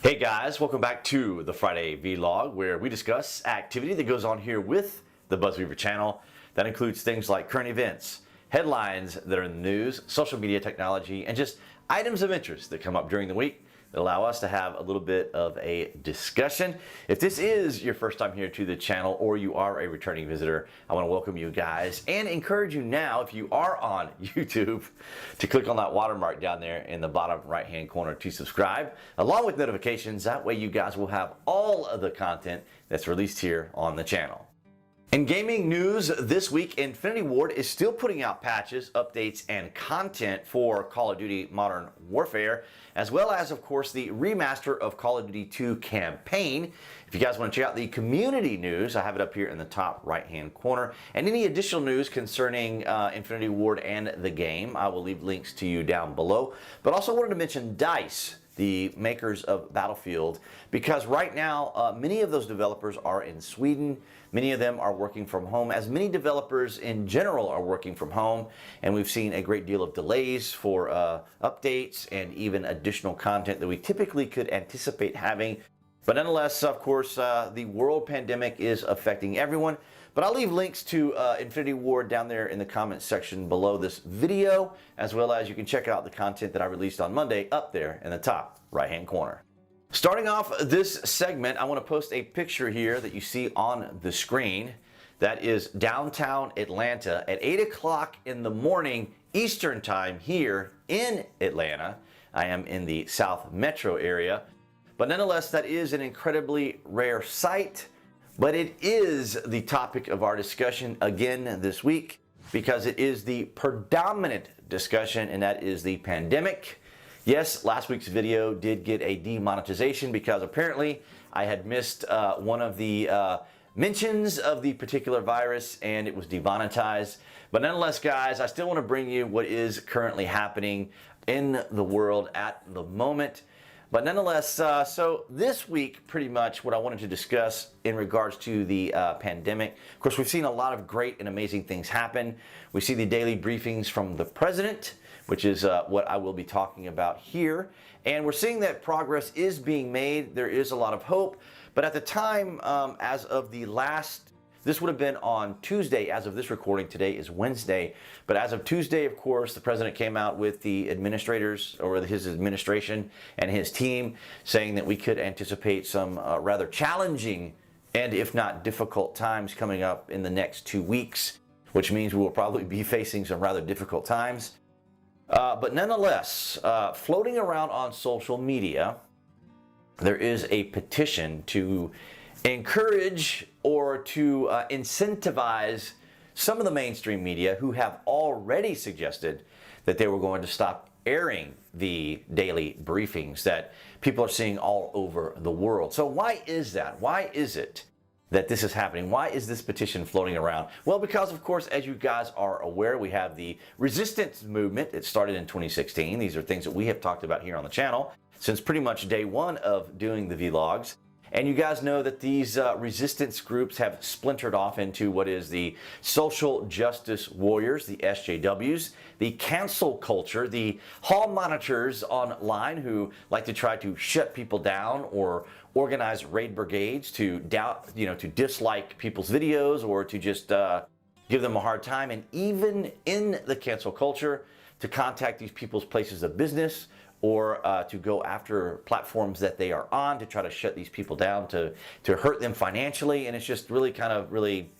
Hey guys, welcome back to the Friday Vlog, where we discuss activity that goes on here with the BuzWeaver channel. That includes things like current events, headlines that are in the news, social media technology, and just items of interest that come up during the week that allow us to have a little bit of a discussion. If this is your first time here to the channel or you are a returning visitor, I want to welcome you guys and encourage you now, if you are on YouTube, to click on that watermark down there in the bottom right hand corner to subscribe, along with notifications. That way you guys will have all of the content that's released here on the channel. In gaming news this week, Infinity Ward is still putting out patches, updates, and content for Call of Duty Modern Warfare, as well as, of course, the remaster of Call of Duty 2 campaign. If you guys want to check out the community news, I have it up here in the top right-hand corner. And any additional news concerning Infinity Ward and the game, I will leave links to you down below. But also wanted to mention DICE, the makers of Battlefield, because right now many of those developers are in Sweden. Many of them are working from home, as many developers in general are working from home, and we've seen a great deal of delays for updates and even additional content that we typically could anticipate having. But nonetheless, of course, the world pandemic is affecting everyone. But I'll leave links to Infinity Ward down there in the comments section below this video, as well as you can check out the content that I released on Monday up there in the top right-hand corner. Starting off this segment, I want to post a picture here that you see on the screen. That is downtown Atlanta at 8 o'clock in the morning Eastern time here in Atlanta. I am in the South Metro area. But nonetheless, that is an incredibly rare sight. But it is the topic of our discussion again this week, because it is the predominant discussion, and that is the pandemic. Yes, last week's video did get a demonetization because apparently I had missed one of the mentions of the particular virus and it was demonetized. But nonetheless, guys, I still want to bring you what is currently happening in the world at the moment. But nonetheless, so this week, pretty much what I wanted to discuss in regards to the pandemic. Of course, we've seen a lot of great and amazing things happen. We see the daily briefings from the president, which is what I will be talking about here. And we're seeing that progress is being made. There is a lot of hope. But at the time, as of the last, this would have been on Tuesday. As of this recording, today is Wednesday. But as of Tuesday, of course, the president came out with the administrators, or his administration and his team, saying that we could anticipate some rather challenging and, if not difficult, times coming up in the next 2 weeks, which means we will probably be facing some rather difficult times. But nonetheless, floating around on social media, there is a petition to encourage or to incentivize some of the mainstream media who have already suggested that they were going to stop airing the daily briefings that people are seeing all over the world. So why is that? Why is it that this is happening? Why is this petition floating around? Well, because of course, as you guys are aware, we have the resistance movement. It started in 2016. These are things that we have talked about here on the channel since pretty much day one of doing the vlogs. And you guys know that these resistance groups have splintered off into what is the social justice warriors, the SJWs, the cancel culture, the hall monitors online who like to try to shut people down or organize raid brigades to to dislike people's videos or to just give them a hard time, and even in the cancel culture to contact these people's places of business or to go after platforms that they are on to try to shut these people down, to hurt them financially. And it's just really kind of really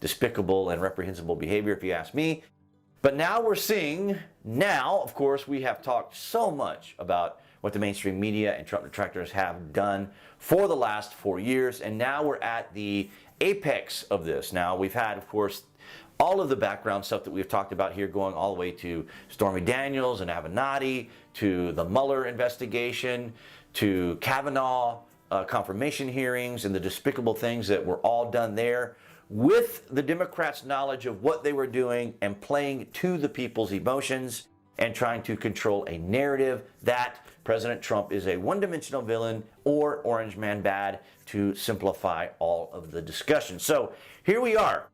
despicable and reprehensible behavior, if you ask me. But now we're seeing, of course, we have talked so much about what the mainstream media and Trump detractors have done for the last 4 years. And now we're at the apex of this. Now we've had, of course, all of the background stuff that we've talked about here, going all the way to Stormy Daniels and Avenatti, to the Mueller investigation, to Kavanaugh confirmation hearings, and the despicable things that were all done there with the Democrats' knowledge of what they were doing and playing to the people's emotions and trying to control a narrative that President Trump is a one-dimensional villain or orange man bad, to simplify all of the discussion. So here we are.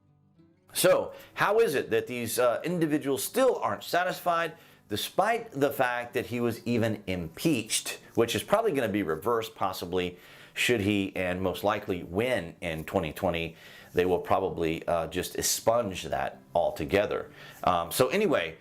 So how is it that these individuals still aren't satisfied? despite the fact that he was even impeached, which is probably going to be reversed possibly should he, and most likely win in 2020. They will probably just expunge that altogether. So anyway,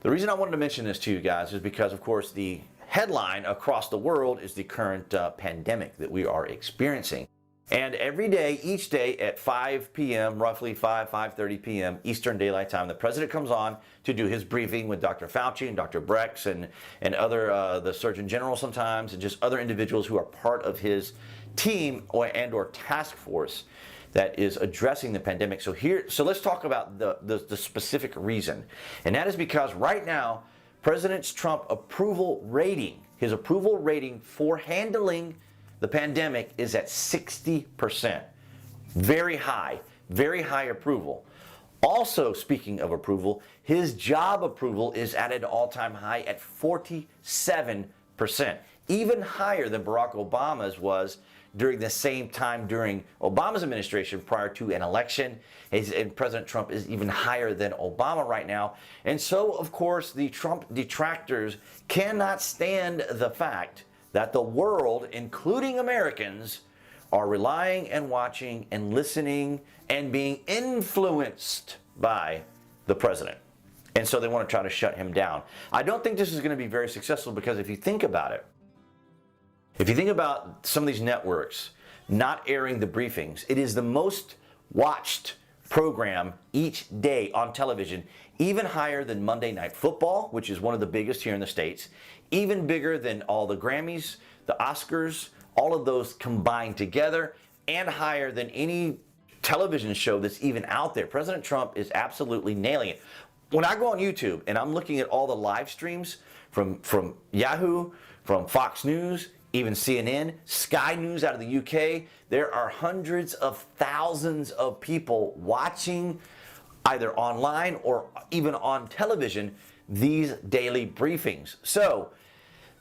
the reason I wanted to mention this to you guys is because, of course, the headline across the world is the current pandemic that we are experiencing. And every day, each day at 5 p.m., roughly 5:30 p.m. Eastern Daylight Time, the president comes on to do his briefing with Dr. Fauci and Dr. Brex and other, the Surgeon General sometimes, and just other individuals who are part of his team or task force that is addressing the pandemic. So let's talk about the specific reason. And that is because right now, President Trump's approval rating, his approval rating for handling the pandemic is at 60%. Very high approval. Also, speaking of approval, his job approval is at an all-time high at 47%. Even higher than Barack Obama's was during the same time during Obama's administration prior to an election. And President Trump is even higher than Obama right now. And so, of course, the Trump detractors cannot stand the fact that the world, including Americans, are relying and watching and listening and being influenced by the president. And so they want to try to shut him down. I don't think this is going to be very successful because if you think about it, if you think about some of these networks not airing the briefings, it is the most watched program each day on television, even higher than Monday Night Football, which is one of the biggest here in the States, even bigger than all the Grammys, the Oscars, all of those combined together, and higher than any television show that's even out there. President Trump is absolutely nailing it. When I go on YouTube and I'm looking at all the live streams from Yahoo, from Fox News, even CNN, Sky News out of the UK, there are hundreds of thousands of people watching either online or even on television these daily briefings. So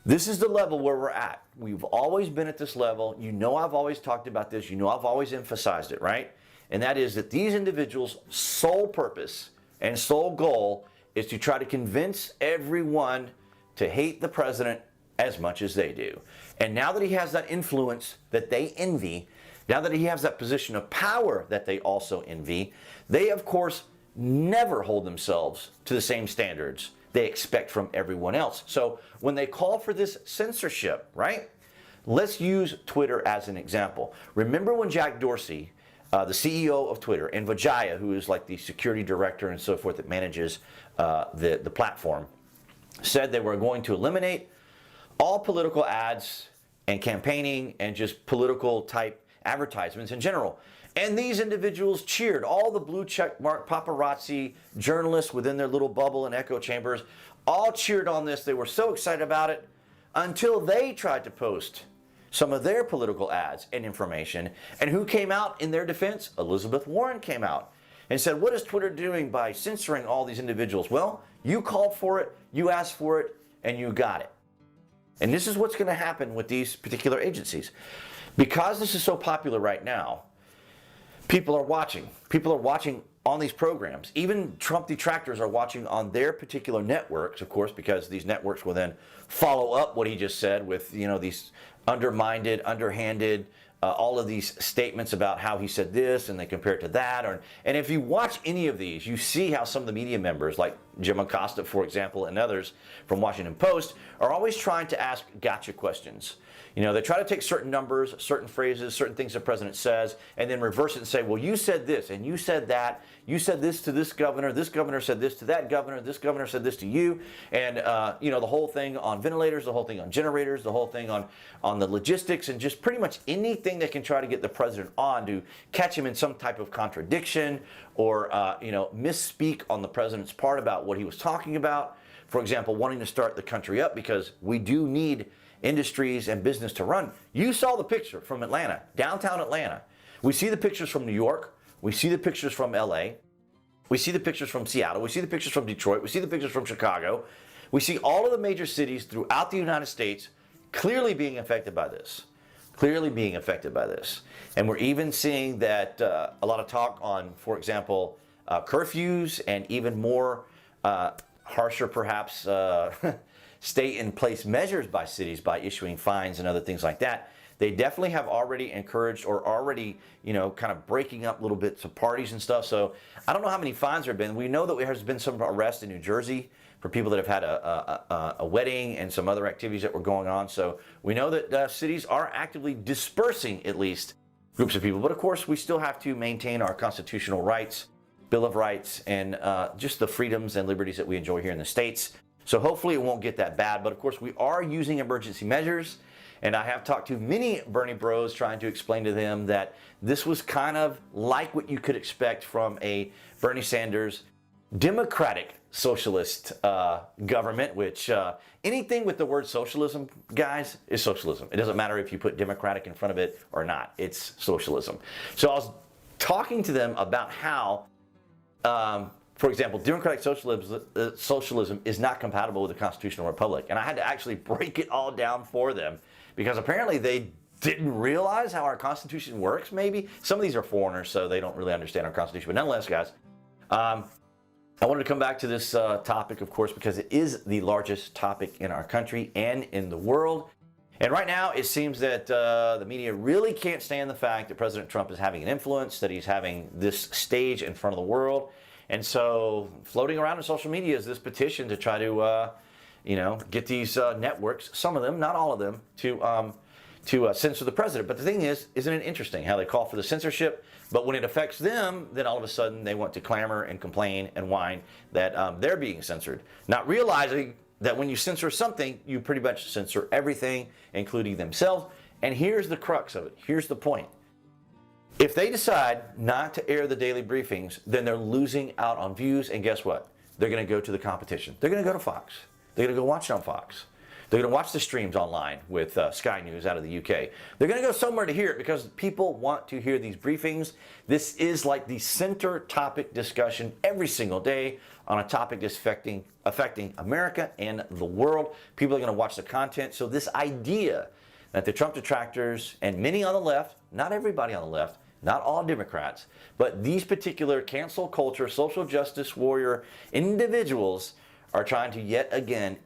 this is the level where we're at. We've always been at this level. You know I've always talked about this. You know I've always emphasized it, right? And that is that these individuals' sole purpose and sole goal is to try to convince everyone to hate the president as much as they do. And now that he has that influence that they envy, now that he has that position of power that they also envy, they of course never hold themselves to the same standards they expect from everyone else. So when they call for this censorship, right? Let's use Twitter as an example. Remember when Jack Dorsey, the CEO of Twitter, and Vijaya, who is like the security director and so forth that manages the platform, said they were going to eliminate all political ads and campaigning and just political type advertisements in general. And these individuals cheered. All the blue check mark paparazzi journalists within their little bubble and echo chambers all cheered on this. They were so excited about it until they tried to post some of their political ads and information. And who came out in their defense? Elizabeth Warren came out and said, what is Twitter doing by censoring all these individuals? Well, you called for it, you asked for it, and you got it. And this is what's going to happen with these particular agencies. Because this is so popular right now, people are watching. People are watching on these programs. Even Trump detractors are watching on their particular networks, of course, because these networks will then follow up what he just said with, you know, these underhanded, all of these statements about how he said this and they compare it to that. And if you watch any of these, you see how some of the media members, like Jim Acosta, for example, and others from Washington Post, are always trying to ask gotcha questions. You know, they try to take certain numbers, certain phrases, certain things the president says, and then reverse it and say, well, you said this, and you said that, you said this to this governor said this to that governor, this governor said this to you, and, you know, the whole thing on ventilators, the whole thing on generators, the whole thing on the logistics, and just pretty much anything that can try to get the president on to catch him in some type of contradiction or, you know, misspeak on the president's part about what he was talking about. For example, wanting to start the country up because we do need industries and business to run. You saw the picture from Atlanta, downtown Atlanta. We see the pictures from New York. We see the pictures from LA. We see the pictures from Seattle. We see the pictures from Detroit. We see the pictures from Chicago. We see all of the major cities throughout the United States clearly being affected by this. Clearly being affected by this. And we're even seeing that a lot of talk on, for example, curfews and even more harsher perhaps stay in place measures by cities by issuing fines and other things like that. They definitely have already encouraged or already, kind of breaking up little bits of parties and stuff. So I don't know how many fines there have been. We know that there's been some arrests in New Jersey for people that have had a wedding and some other activities that were going on. So we know that cities are actively dispersing at least groups of people. But of course, we still have to maintain our constitutional rights, Bill of Rights, and just the freedoms and liberties that we enjoy here in the States. So hopefully it won't get that bad. But of course, we are using emergency measures. And I have talked to many Bernie bros trying to explain to them that this was kind of like what you could expect from a Bernie Sanders democratic socialist government, which anything with the word socialism, guys, is socialism. It doesn't matter if you put democratic in front of it or not. It's socialism. So I was talking to them about how, for example, democratic socialism is not compatible with the constitutional republic. And I had to actually break it all down for them because apparently they didn't realize how our Constitution works, maybe. Some of these are foreigners, so they don't really understand our Constitution. But nonetheless, guys, I wanted to come back to this topic, of course, because it is the largest topic in our country and in the world. And right now, it seems that the media really can't stand the fact that President Trump is having an influence, that he's having this stage in front of the world. And so floating around in social media is this petition to try to, get these networks, some of them, not all of them, to censor the president. But the thing is, isn't it interesting how they call for the censorship, but when it affects them, then all of a sudden they want to clamor and complain and whine that they're being censored, not realizing that when you censor something, you pretty much censor everything, including themselves. And here's the crux of it. Here's the point. If they decide not to air the daily briefings, then they're losing out on views. And guess what? They're going to go to the competition. They're going to go to Fox. They're going to go watch it on Fox. They're going to watch the streams online with Sky News out of the UK. They're going to go somewhere to hear it because people want to hear these briefings. This is like the center topic discussion every single day on a topic that's affecting America and the world. People are going to watch the content. So this idea that the Trump detractors and many on the left, not everybody on the left, not all Democrats, but these particular cancel culture, social justice warrior individuals are trying to yet again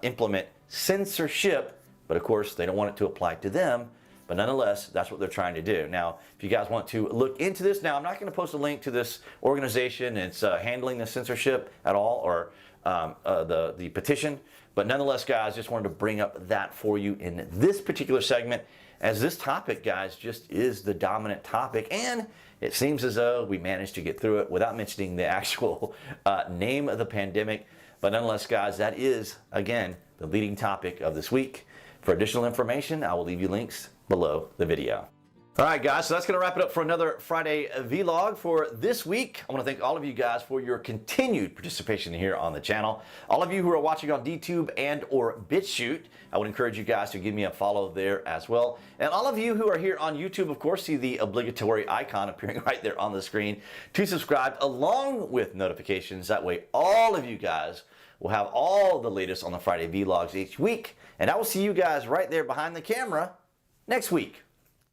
implement censorship, but of course they don't want it to apply to them, but nonetheless, that's what they're trying to do. Now, if you guys want to look into this, now I'm not going to post a link to this organization, it's handling the censorship at all, or the petition, but nonetheless, guys, just wanted to bring up that for you in this particular segment, as this topic, guys, just is the dominant topic, and it seems as though we managed to get through it without mentioning the actual name of the pandemic. But nonetheless, guys, that is, again, the leading topic of this week. For additional information, I will leave you links below the video. All right, guys, so that's going to wrap it up for another Friday vlog for this week. I want to thank all of you guys for your continued participation here on the channel. All of you who are watching on DTube and or BitChute, I would encourage you guys to give me a follow there as well. And all of you who are here on YouTube, of course, see the obligatory icon appearing right there on the screen to subscribe along with notifications. That way, all of you guys will have all the latest on the Friday vlogs each week. And I will see you guys right there behind the camera next week.